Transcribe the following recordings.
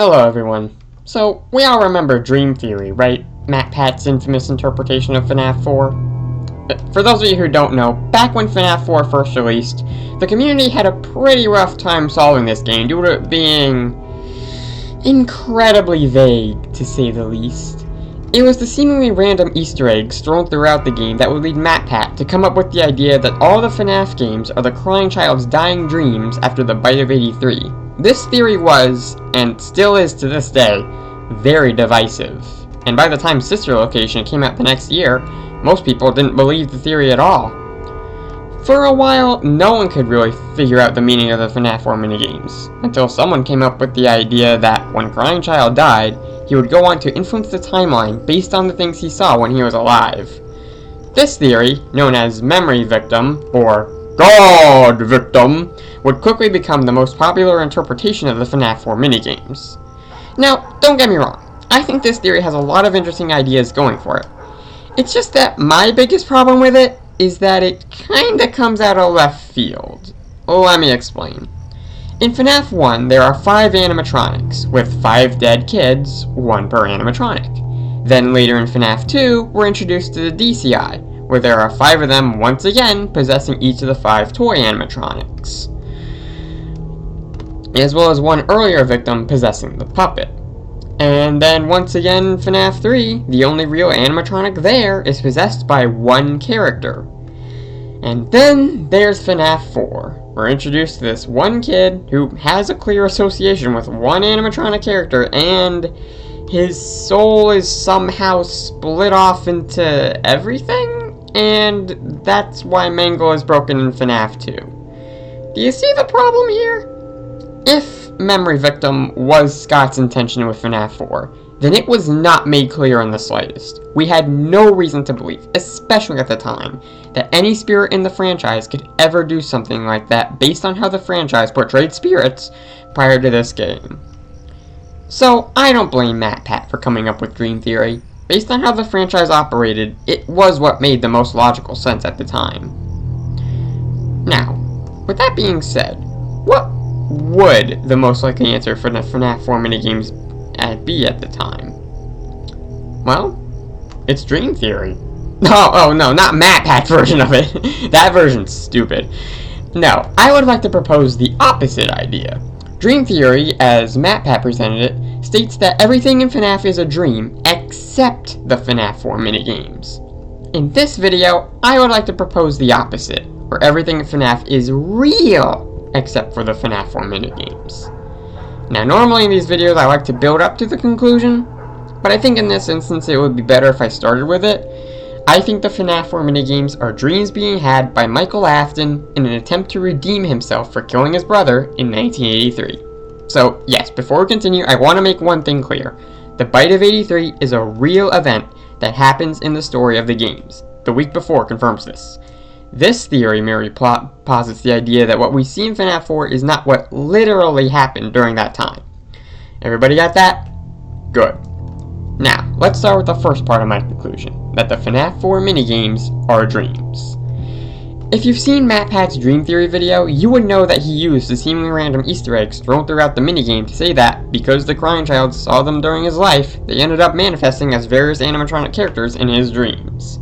Hello everyone. So, we all remember Dream Theory, right? MatPat's infamous interpretation of FNAF 4? For those of you who don't know, back when FNAF 4 first released, the community had a pretty rough time solving this game due to it being incredibly vague, to say the least. It was the seemingly random Easter eggs thrown throughout the game that would lead MatPat to come up with the idea that all the FNAF games are the crying child's dying dreams after the bite of 83. This theory was, and still is to this day, very divisive. And by the time Sister Location came out the next year, most people didn't believe the theory at all. For a while, no one could really figure out the meaning of the FNAF 4 minigames, until someone came up with the idea that when Crying Child died, he would go on to influence the timeline based on the things he saw when he was alive. This theory, known as Memory Victim, or God Victim, would quickly become the most popular interpretation of the FNAF 4 minigames. Now, don't get me wrong, I think this theory has a lot of interesting ideas going for it. It's just that my biggest problem with it is that it kinda comes out of left field. Let me explain. In FNAF 1, there are 5 animatronics, with 5 dead kids, 1 per animatronic. Then later in FNAF 2, we're introduced to the DCI, where there are 5 of them once again possessing each of the 5 toy animatronics, as well as 1 earlier victim possessing the puppet. And then once again in FNAF 3, the only real animatronic there is possessed by 1 character. And then there's FNAF 4. We're introduced to this 1 kid who has a clear association with 1 animatronic character, and his soul is somehow split off into everything? And that's why Mangle is broken in FNAF 2. Do you see the problem here? If Memory Victim was Scott's intention with FNAF 4, then it was not made clear in the slightest. We had no reason to believe, especially at the time, that any spirit in the franchise could ever do something like that based on how the franchise portrayed spirits prior to this game. So, I don't blame MatPat for coming up with Dream Theory. Based on how the franchise operated, it was what made the most logical sense at the time. Now, with that being said, what would the most likely answer for the FNAF 4 minigames be at the time? Well, it's Dream Theory. Oh no, not MatPat's version of it. That version's stupid. No, I would like to propose the opposite idea. Dream Theory, as MatPat presented it, states that everything in FNAF is a dream except the FNAF 4 minigames. In this video, I would like to propose the opposite, where everything in FNAF is real except for the FNAF 4 minigames. Now, normally in these videos I like to build up to the conclusion, but I think in this instance it would be better if I started with it. I think the FNAF 4 minigames are dreams being had by Michael Afton in an attempt to redeem himself for killing his brother in 1983. So, yes, before we continue, I want to make one thing clear. The Bite of 83 is a real event that happens in the story of the games. The week before confirms this. This theory merely posits the idea that what we see in FNAF 4 is not what literally happened during that time. Everybody got that? Good. Now, let's start with the first part of my conclusion, that the FNAF 4 minigames are dreams. If you've seen MatPat's Dream Theory video, you would know that he used the seemingly random Easter eggs thrown throughout the minigame to say that, because the Crying Child saw them during his life, they ended up manifesting as various animatronic characters in his dreams.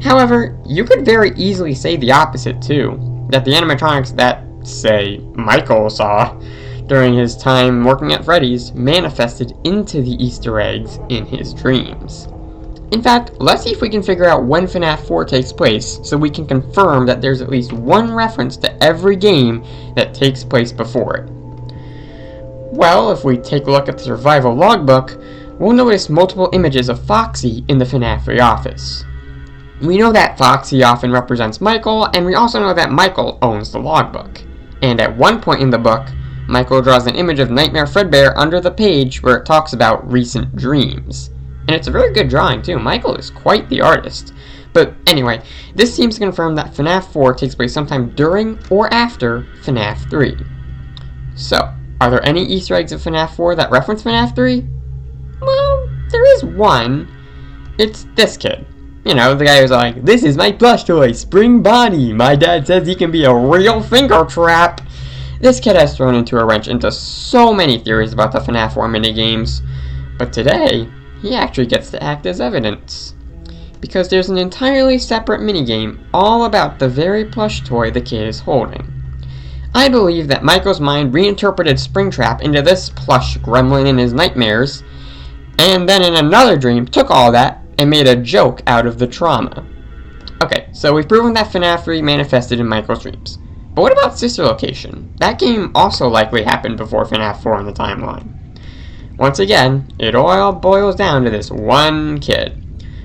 However, you could very easily say the opposite too, that the animatronics that, say, Michael saw during his time working at Freddy's manifested into the Easter eggs in his dreams. In fact, let's see if we can figure out when FNAF 4 takes place so we can confirm that there's at least one reference to every game that takes place before it. Well, if we take a look at the survival logbook, we'll notice multiple images of Foxy in the FNAF 3 office. We know that Foxy often represents Michael, and we also know that Michael owns the logbook. And at one point in the book, Michael draws an image of Nightmare Fredbear under the page where it talks about recent dreams. And it's a very good drawing too. Michael is quite the artist. But anyway, this seems to confirm that FNAF 4 takes place sometime during or after FNAF 3. So, are there any Easter eggs of FNAF 4 that reference FNAF 3? Well, there is one. It's this kid. You know, the guy who's like, "This is my plush toy, Spring Bonnie. My dad says he can be a real finger trap." This kid has thrown into a wrench into so many theories about the FNAF 4 minigames, but today, he actually gets to act as evidence. Because there's an entirely separate minigame all about the very plush toy the kid is holding. I believe that Michael's mind reinterpreted Springtrap into this plush gremlin in his nightmares, and then in another dream took all that and made a joke out of the trauma. Okay, so we've proven that FNAF 3 manifested in Michael's dreams. But what about Sister Location? That game also likely happened before FNAF 4 in the timeline. Once again, it all boils down to this one kid.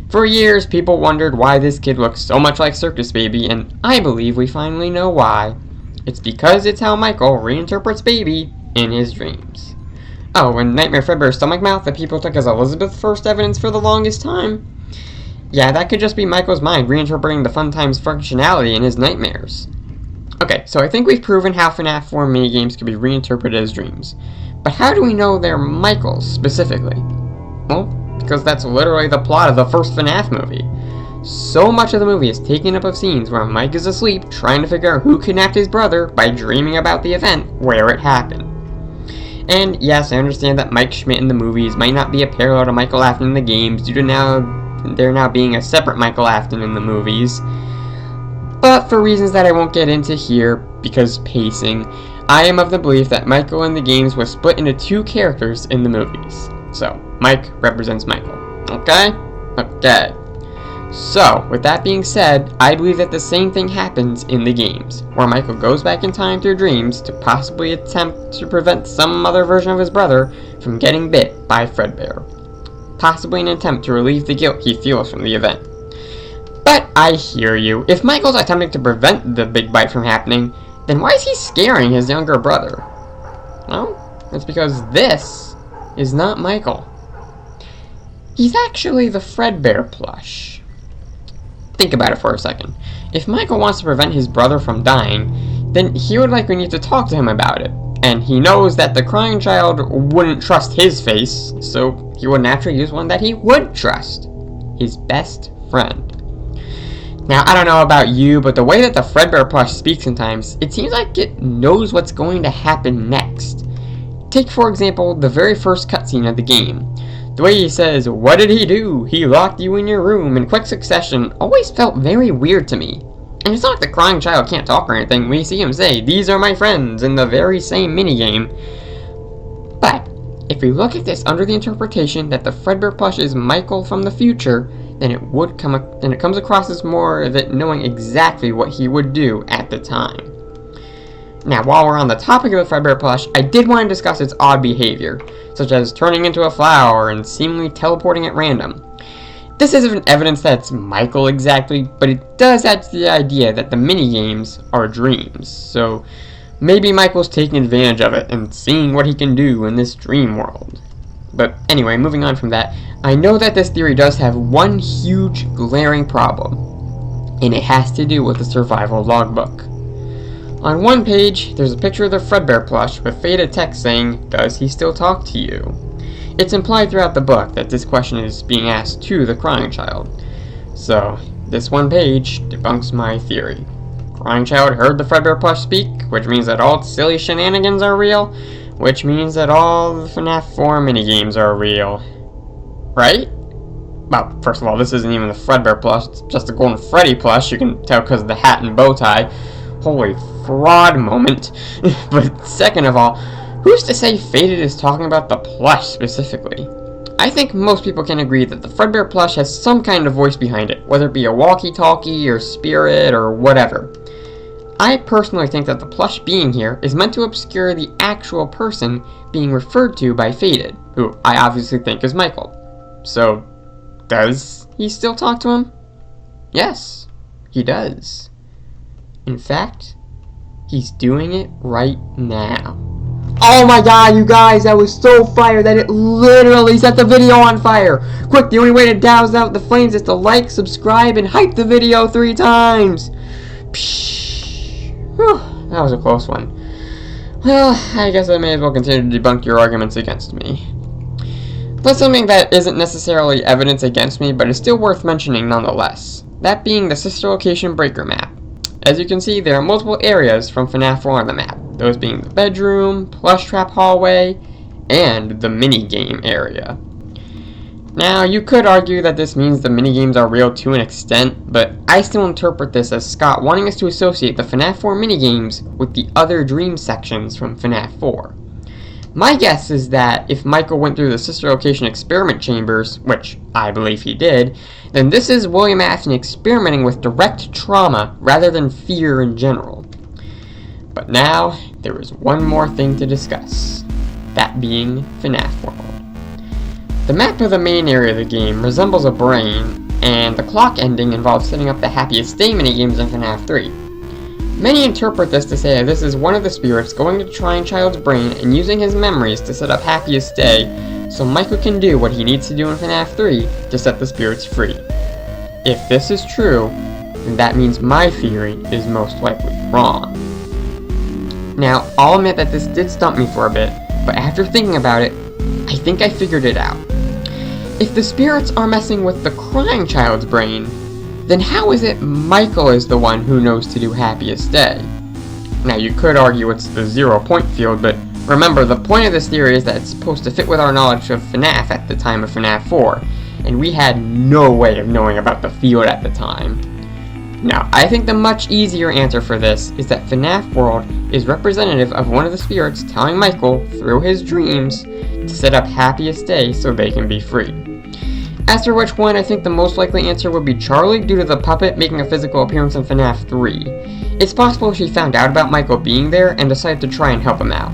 For years, people wondered why this kid looked so much like Circus Baby, and I believe we finally know why. It's because it's how Michael reinterprets Baby in his dreams. Oh, and Nightmare Fredbear's stomach mouth that people took as Elizabeth's first evidence for the longest time? Yeah, that could just be Michael's mind reinterpreting the Fun Times functionality in his nightmares. Okay, so I think we've proven how FNAF 4 minigames can be reinterpreted as dreams. But how do we know they're Michael's specifically? Well, because that's literally the plot of the first FNAF movie. So much of the movie is taken up of scenes where Mike is asleep trying to figure out who kidnapped his brother by dreaming about the event where it happened. And yes, I understand that Mike Schmidt in the movies might not be a parallel to Michael Afton in the games due to there now being a separate Michael Afton in the movies. But for reasons that I won't get into here, because pacing, I am of the belief that Michael in the games was split into two characters in the movies. So, Mike represents Michael. Okay? Okay. So, with that being said, I believe that the same thing happens in the games, where Michael goes back in time through dreams to possibly attempt to prevent some other version of his brother from getting bit by Fredbear. Possibly an attempt to relieve the guilt he feels from the event. But I hear you. If Michael's attempting to prevent the big bite from happening, then why is he scaring his younger brother? Well, it's because this is not Michael. He's actually the Fredbear plush. Think about it for a second. If Michael wants to prevent his brother from dying, then he would likely need to talk to him about it. And he knows that the crying child wouldn't trust his face, so he would naturally use one that he would trust. His best friend. Now, I don't know about you, but the way that the Fredbear plush speaks sometimes, it seems like it knows what's going to happen next. Take, for example, the very first cutscene of the game. The way he says, "What did he do? He locked you in your room," in quick succession always felt very weird to me. And it's not like the crying child can't talk or anything. We see him say, "These are my friends," in the very same minigame. But, if we look at this under the interpretation that the Fredbear plush is Michael from the future, then it comes across as more of it knowing exactly what he would do at the time. Now, while we're on the topic of the Fredbear plush, I did want to discuss its odd behavior, such as turning into a flower and seemingly teleporting at random. This isn't evidence that it's Michael exactly, but it does add to the idea that the minigames are dreams, so maybe Michael's taking advantage of it and seeing what he can do in this dream world. But anyway, moving on from that, I know that this theory does have one huge glaring problem, and it has to do with the survival logbook. On one page, there's a picture of the Fredbear plush with faded text saying, "Does he still talk to you?" It's implied throughout the book that this question is being asked to the crying child. So, this one page debunks my theory. Crying child heard the Fredbear plush speak, which means that all silly shenanigans are real, which means that all the FNAF 4 minigames are real. Right? Well, first of all, this isn't even the Fredbear plush, it's just a Golden Freddy plush, you can tell because of the hat and bow tie. Holy fraud moment. But second of all, who's to say Faded is talking about the plush specifically? I think most people can agree that the Fredbear plush has some kind of voice behind it, whether it be a walkie-talkie or spirit or whatever. I personally think that the plush being here is meant to obscure the actual person being referred to by Faded, who I obviously think is Michael. So, does he still talk to him? Yes, he does. In fact, he's doing it right now. Oh my god, you guys, that was so fire that it literally set the video on fire. Quick, the only way to douse out the flames is to like, subscribe, and hype the video 3 times. Psh. Whew, that was a close one. Well, I guess I may as well continue to debunk your arguments against me. But something that isn't necessarily evidence against me, but is still worth mentioning nonetheless. That being the Sister Location Breaker map. As you can see, there are multiple areas from FNAF 4 on the map. those being the bedroom, plush trap hallway, and the minigame area. Now, you could argue that this means the minigames are real to an extent, but I still interpret this as Scott wanting us to associate the FNAF 4 minigames with the other dream sections from FNAF 4. My guess is that if Michael went through the sister location experiment chambers, which I believe he did, then this is William Afton experimenting with direct trauma rather than fear in general. But now, there is one more thing to discuss, that being FNAF World. The map of the main area of the game resembles a brain, and the clock ending involves setting up the Happiest Day minigames in FNAF 3. Many interpret this to say that this is one of the spirits going to the trying child's brain and using his memories to set up Happiest Day, so Michael can do what he needs to do in FNAF 3 to set the spirits free. If this is true, then that means my theory is most likely wrong. Now, I'll admit that this did stump me for a bit, but after thinking about it, I think I figured it out. If the spirits are messing with the crying child's brain, then how is it Michael is the one who knows to do Happiest Day? Now, you could argue it's the 0 point field, but remember, the point of this theory is that it's supposed to fit with our knowledge of FNAF at the time of FNAF 4, and we had no way of knowing about the field at the time. Now, I think the much easier answer for this is that FNAF World is representative of one of the spirits telling Michael, through his dreams, to set up Happiest Day so they can be free. As for which one, I think the most likely answer would be Charlie, due to the puppet making a physical appearance in FNAF 3. It's possible she found out about Michael being there and decided to try and help him out.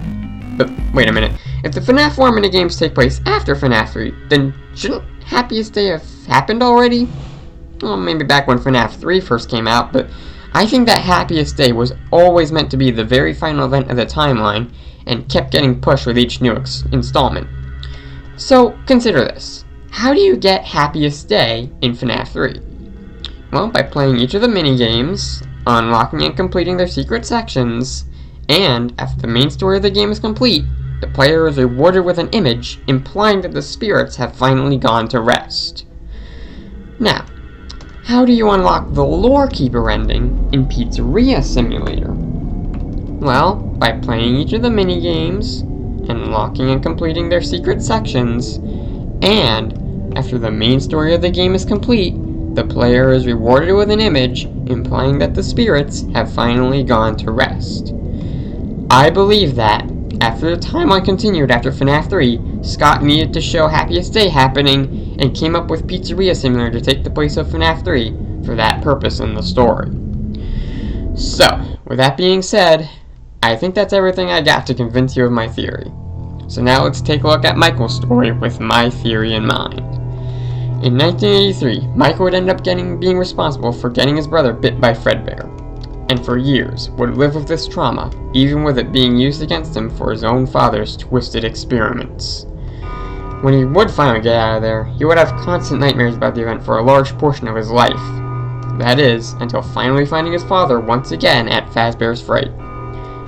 But wait a minute, if the FNAF 4 minigames take place after FNAF 3, then shouldn't Happiest Day have happened already? Well, maybe back when FNAF 3 first came out, but I think that Happiest Day was always meant to be the very final event of the timeline, and kept getting pushed with each new installment. So, consider this. How do you get Happiest Day in FNAF 3? Well, by playing each of the minigames, unlocking and completing their secret sections, and, after the main story of the game is complete, the player is rewarded with an image implying that the spirits have finally gone to rest. Now, how do you unlock the Lore Keeper ending in Pizzeria Simulator? Well, by playing each of the minigames, unlocking and completing their secret sections, and, after the main story of the game is complete, the player is rewarded with an image implying that the spirits have finally gone to rest. I believe that, after the timeline continued after FNAF 3, Scott needed to show Happiest Day happening, and came up with Pizzeria Simulator to take the place of FNAF 3 for that purpose in the story. So, with that being said, I think that's everything I got to convince you of my theory. So now let's take a look at Michael's story with my theory in mind. In 1983, Michael would end up being responsible for getting his brother bit by Fredbear, and for years would live with this trauma, even with it being used against him for his own father's twisted experiments. When he would finally get out of there, he would have constant nightmares about the event for a large portion of his life. That is, until finally finding his father once again at Fazbear's Fright.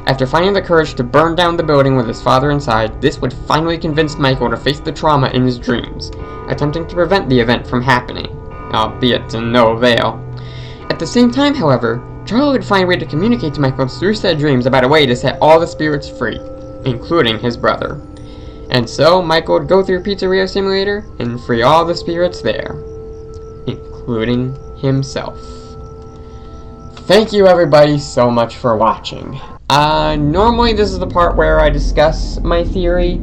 After finding the courage to burn down the building with his father inside, this would finally convince Michael to face the trauma in his dreams, attempting to prevent the event from happening, albeit to no avail. At the same time, however, Charlie would find a way to communicate to Michael through said dreams about a way to set all the spirits free, including his brother. And so, Michael would go through Pizzeria Simulator and free all the spirits there, including himself. Thank you everybody so much for watching. Normally this is the part where I discuss my theory,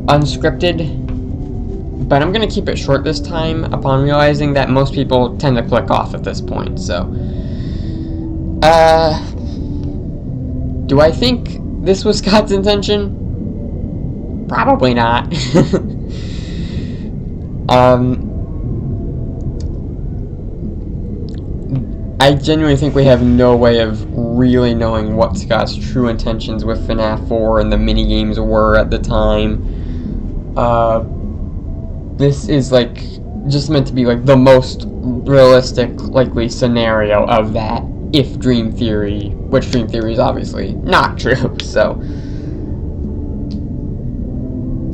unscripted, but I'm gonna keep it short this time upon realizing that most people tend to click off at this point, so. Do I think this was Scott's intention? Probably not. I genuinely think we have no way of really knowing what Scott's true intentions with FNAF 4 and the minigames were at the time. This is like just meant to be like the most realistic likely scenario of that, if Dream Theory, which Dream Theory is obviously not true, so.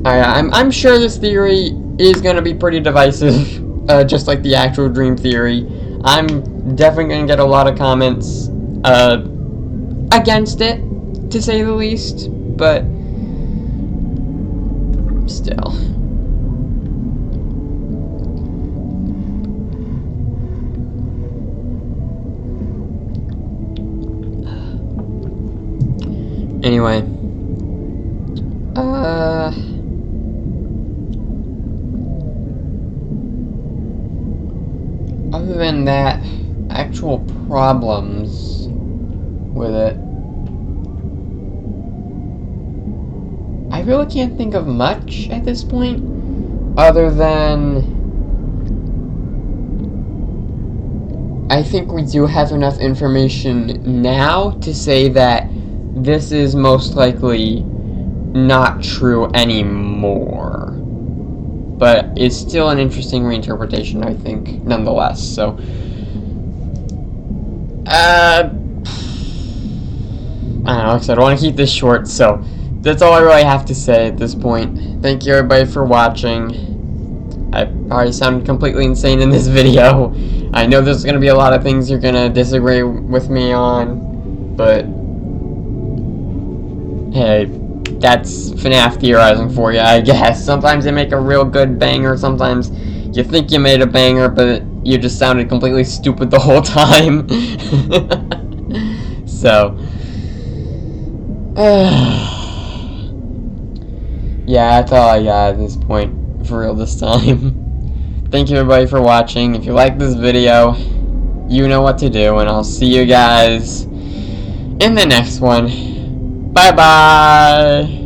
I'm sure this theory is going to be pretty divisive, just like the actual Dream Theory. I'm definitely going to get a lot of comments against it, to say the least, but still. Anyway, other than that, actual problems with it, I really can't think of much at this point, other than I think we do have enough information now to say that this is most likely not true anymore. But it's still an interesting reinterpretation, I think, nonetheless. So, I don't know, like I said, I want to keep this short, so that's all I really have to say at this point. Thank you everybody for watching. I probably sounded completely insane in this video. I know there's going to be a lot of things you're going to disagree with me on, but hey, that's FNAF theorizing for you, I guess. Sometimes they make a real good banger, sometimes you think you made a banger, but you just sounded completely stupid the whole time. So, yeah, that's all I got at this point, for real this time. Thank you everybody for watching. If you like this video, you know what to do, and I'll see you guys in the next one. Bye-bye!